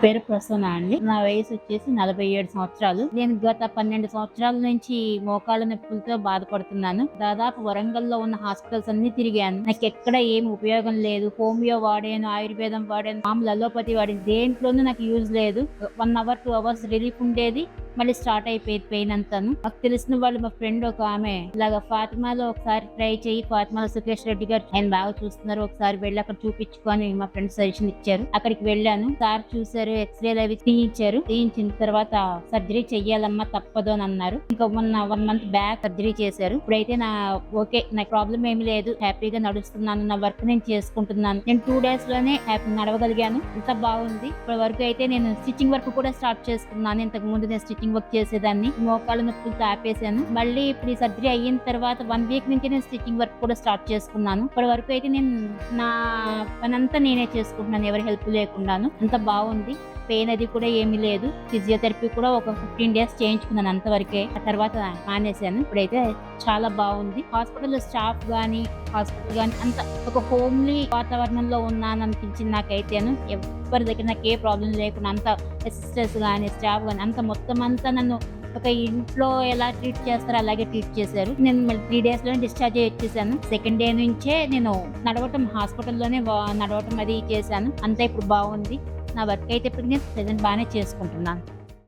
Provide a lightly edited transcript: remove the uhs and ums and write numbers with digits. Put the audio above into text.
పేరు ప్రసన్న అండి. నా వయసు వచ్చేసి 47 సంవత్సరాలు. నేను గత 12 సంవత్సరాల నుంచి మోకాళ్ళ నొప్పులతో బాధపడుతున్నాను. దాదాపు వరంగల్‌లో ఉన్న హాస్పిటల్స్ అన్నీ తిరిగాను. నాకెక్కడ ఏమి ఉపయోగం లేదు. హోమియో వాడాను, ఆయుర్వేదం వాడాను, మామూలు అలోపతి వాడాను. దేంట్లోనూ నాకు యూజ్ లేదు. 1 అవర్, 2 అవర్స్ రిలీఫ్ ఉండేది. మళ్ళీ స్టార్ట్ అయిపోయేది పెయిన్ అంతాను. నాకు తెలిసిన వాళ్ళు, మా ఫ్రెండ్ ఒక ఆమె ఇలాగ ఫాతిమాలో ఒకసారి ట్రై చెయ్యి, ఫాతిమాలో సుకేష్ రెడ్డి గారు ఆయన బాగా చూస్తున్నారు, ఒకసారి వెళ్ళి అక్కడ చూపించుకొని మా ఫ్రెండ్ సజెషన్ ఇచ్చారు. అక్కడికి వెళ్ళాను. సార్ చూసారు, ఎక్స్రేలు అవి తీయించారు. తీయించిన తర్వాత సర్జరీ చెయ్యాలమ్మా తప్పదు అని అన్నారు. ఇంకా 1 మంత్ బ్యాక్ సర్జరీ చేశారు. ఇప్పుడైతే ఓకే, నాకు ప్రాబ్లం ఏమి లేదు, హ్యాపీగా నడుస్తున్నాను, నా వర్క్ నేను చేసుకుంటున్నాను. నేను 2 days లోనే హ్యాపీ నడవగలిగాను. ఇంత బాగుంది. ఇప్పటి వరకు అయితే నేను స్టిచ్చింగ్ వర్క్ కూడా స్టార్ట్ చేసుకున్నాను. ఇంతకు ముందు నేను స్టిచ్చింగ్ వర్క్ చేసేదాన్ని, మోకాళ్ళ నొప్పులతో ఆపేశాను. మళ్ళీ ఇప్పుడు ఈ సర్జరీ అయిన తర్వాత 1 week నుంచి నేను స్టిచ్చింగ్ వర్క్ కూడా స్టార్ట్ చేసుకున్నాను. ఇప్పటి వరకు అయితే నేను నా పనంతా నేనే చేసుకుంటున్నాను, ఎవరి హెల్ప్ లేకుండాను. అంత బాగుంది. పెయిన్ అది కూడా ఏమీ లేదు. ఫిజియోథెరపీ కూడా ఒక 15 days చేయించుకున్నాను, అంతవరకే. ఆ తర్వాత మానేశాను. ఇప్పుడైతే చాలా బాగుంది. హాస్పిటల్లో స్టాఫ్ గానీ, హాస్పిటల్ గానీ అంత ఒక హోమ్లీ వాతావరణంలో ఉన్నాను అనిపించింది నాకైతేను. ఎవరి దగ్గర నాకు ఏ ప్రాబ్లం లేకుండా అంత అసిస్టెంట్స్ గానీ, స్టాఫ్ గానీ అంత మొత్తం అంతా నన్ను ఒక ఇంట్లో ఎలా ట్రీట్ చేస్తారో అలాగే ట్రీట్ చేశారు. నేను మళ్ళీ 3 days లోనే డిశ్చార్జ్ అయ్యి వచ్చేసాను. సెకండ్ డే నుంచే నేను నడవటం, హాస్పిటల్లోనే నడవటం అది చేశాను. అంతా ఇప్పుడు బాగుంది. నా వర్క్ అయితే ఇప్పుడు నేను ప్రెజెంట్ బాగానే చేసుకుంటున్నాను.